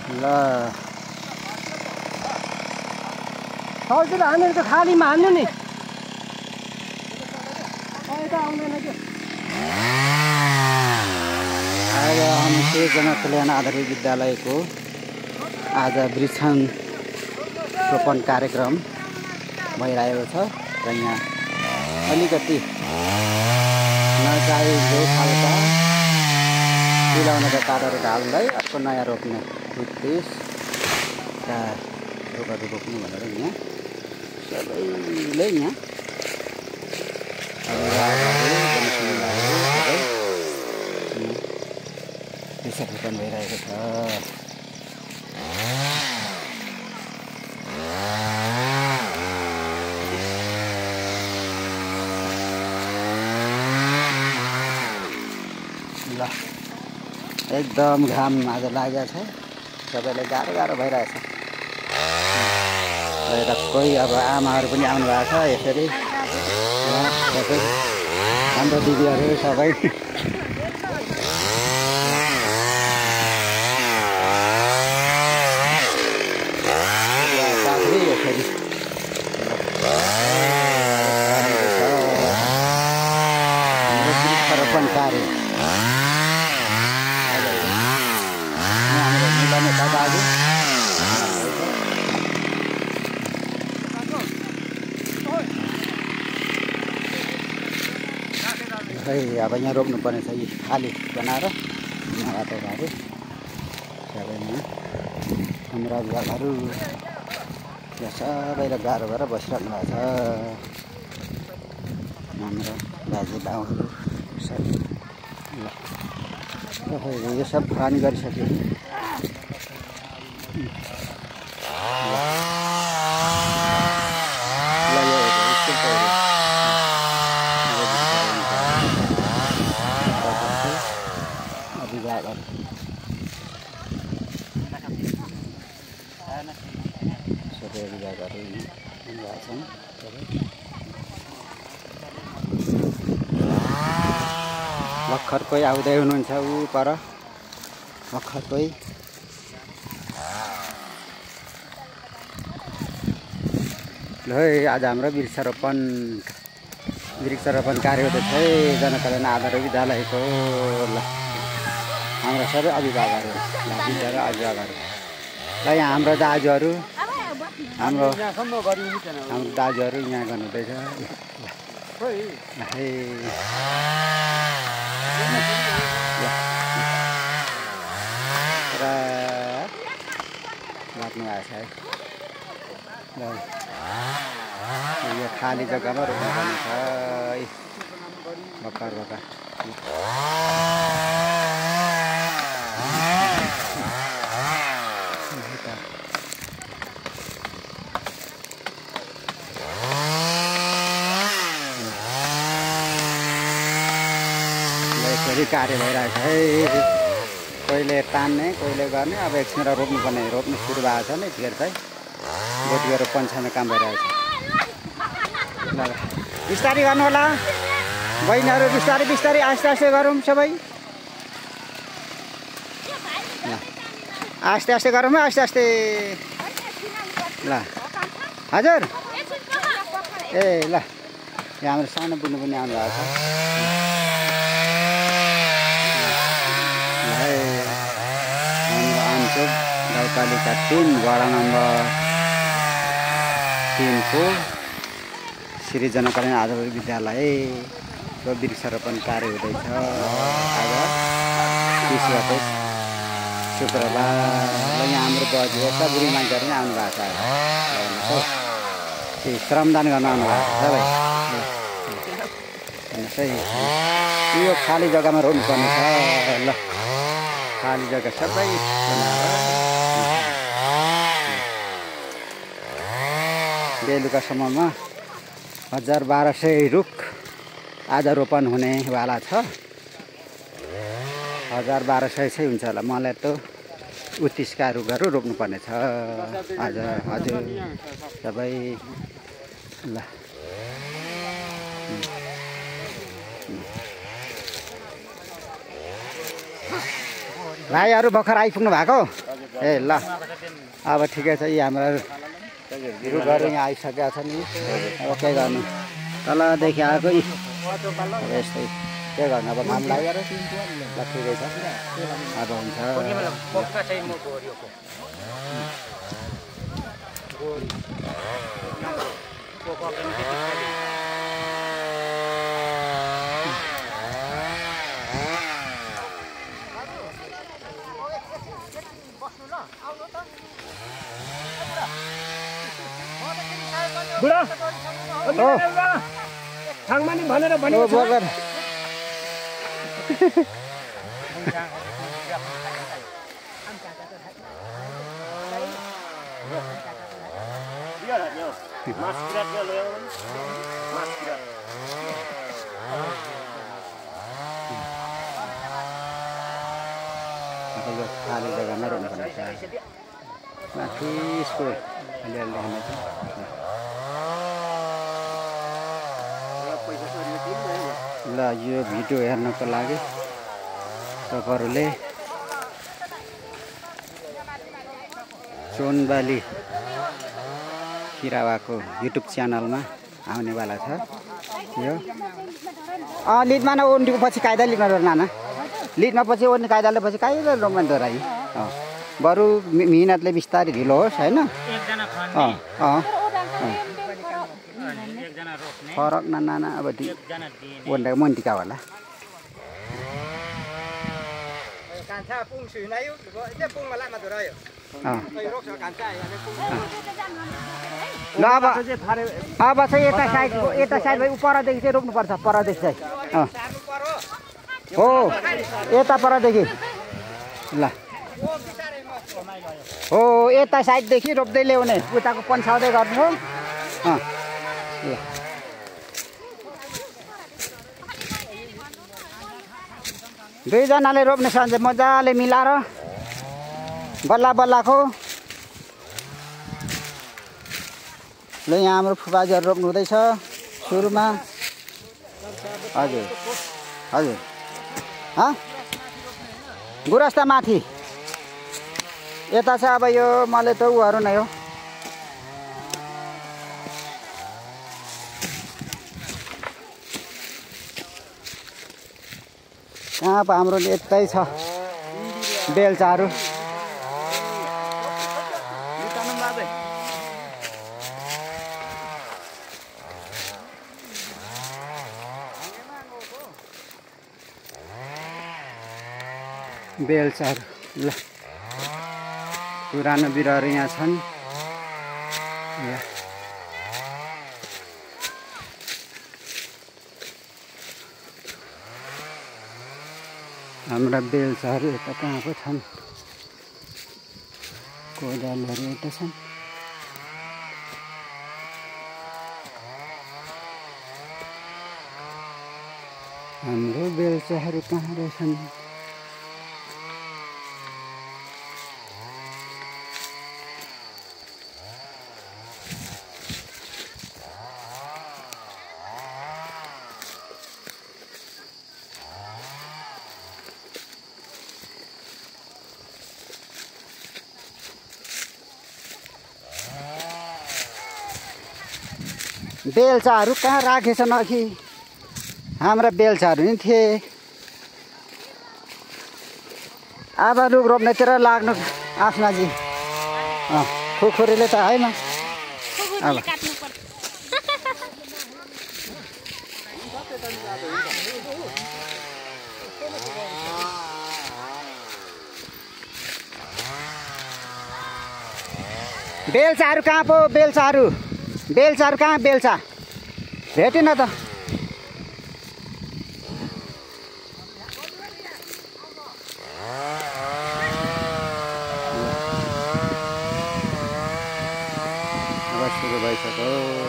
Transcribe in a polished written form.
ल सजिलो हान्नु त खालीमा हान्नु नि आज अनुसे जनकल्याण आधारित विद्यालयको आज वृक्षारोपण कार्यक्रम भइरहेको छ र यहाँ अलिकति नचाहिँदो खालका मिलाउनका काठहरू ढाल्दै अर्को नयाँ रोप्ने उद्देश्यका रुखहरू रोप्नु भनेर यहाँ सबैले यहाँ वृक्षारोपण भइरहेको छ। ल एकदम घाम आज लागेको छ सबैलाई गाह्रो भइरहेछ र कोही अब आमाहरू पनि आउनु भएको छ यसरी हाम्रो दिदीहरू सबै यसरी वृक्षारोपण कार्य दाजु खै अब यहाँ रोप्नुपर्ने छ यी खाली बनाएर बाटोहरू सबैमा हाम्रा बुवाहरू सबैलाई गाह्रो भएर बसिरहनु भएको छ हाम्रो दाजु बाउहरू सब यो सब पानी गरिसक्यो भर्खर कोही आउँदै हुनुहुन्छ ऊ पर भर्खर कोही ल आज हाम्रो वृक्षारोपण कार्य हुँदैछ है जनकल्याण आधारित विद्यालयको ल हाम्रा सबै अभिभावकहरू ल यहाँ हाम्रो दाजुहरू हाम्रो दाजुहरू यहाँ गर्नुहुँदैछ लाग्नु भएको छ है ल यो खाली जग्गामा रोप्नुपर्ने छ भर्खर यसरी कार्य भइरहेको छ है कहिले तान्ने कहिले गर्ने अब एकछिन रोप्नु सुरु भएको छ नि फेरि चाहिँ गोठीको पन्छाउने काम भइरहेको छ। ल बिस्तारै गर्नु होला बहिनीहरू बिस्तारै आस्ते गरौँ सबै ल आस्ते गरौँ है आस्ते ल हजुर ए ल यहाँ हाम्रो सानो बुढ्नु पनि आउनु भएको छ हाम्रो गाउँपालिका 3 वडा नम्बर 3 को श्री जनकल्याण आधारित विद्यालयको वृक्षारोपण कार्य हुँदैछ आज 30 गते शुक्रबार र यहाँ हाम्रो बजी एउटा बुढी मान्छेहरू पनि आउनु भएको छ श्रमदान गर्न आउनु भएको छ सबै यो खाली जग्गामा रोप्नुपर्ने छ ल खाली जग्गा सबै बेलुकासम्ममा 1200 रुख आज रोपन हुनेवाला छ 1200 चाहिँ हुन्छ होला मलाई त 29 रुखहरू रोप्नुपर्ने छ आज हजुर सबै ल भाइहरू भर्खर आइपुग्नु भएको ए ल अब ठिकै छ यी हाम्रा रुखहरू यहाँ आइसकेका छन् नि अब के गर्नु तलदेखि आएको यी अब यस्तै के गर्नु अब घाम लागेर ल ठिकै छ अब हुन्छ बुढा थाङमानी भनेर भनेको छ खाली जग्गामा रोप्नुपर्ने माथि यसको अलिअलि ल यो भिडियो हेर्नको लागि तपाईँहरूले चोनबाली किरावाको युट्युब च्यानलमा आउनेवाला छ यो लिडमा न ओर्नेको पछि कायदा लिडमा रोप्न नाना लिडमा पछि ओर्ने कायदाले पछि कायदा रोप्न दोहोऱ्याइ बरु मिहिनेतले बिस्तारै ढिलो होस् होइन फरक नाना अब ओर्नेको मन्टिका होला ल अब चाहिँ यता साइड भाइ परदेखि चाहिँ रोप्नुपर्छ परदेखि चाहिँ हो यता परदेखि ल हो यता साइडदेखि रोप्दै ल्याउने उताको पन्छाउँदै गर्नु हो दुईजनाले रोप्ने छ भने मजाले मिलाएर बल्ला बल्लाको ल यहाँ हाम्रो फुपाजीहरू रोप्नु हुँदैछ सुरुमा हजुर हजुर गुरस्ता माथि यता छ अब यो मैले त उहरू नै हो कहाँ अब हाम्रो यतै छ बेलचाहरू बेलचाहरू ल पुरानो बिरुवाहरू यहाँ छन् हाम्रा बेलचाहरू यता कहाँ पो छन् कोदालहरू यता छन् हाम्रो बेलचाहरू कहाँ रहेछन् बेलचाहरू कहाँ राखेछन् अघि हाम्रा बेलचाहरू नि थिए अब रुख रोप्नेतिर लाग्नु आफ्नाजी खुकुरीले त होइन अब बेलचाहरू कहाँ पो बेलचाहरू कहाँ बेलचा भेटेन त अब सुरु भइसक्यो।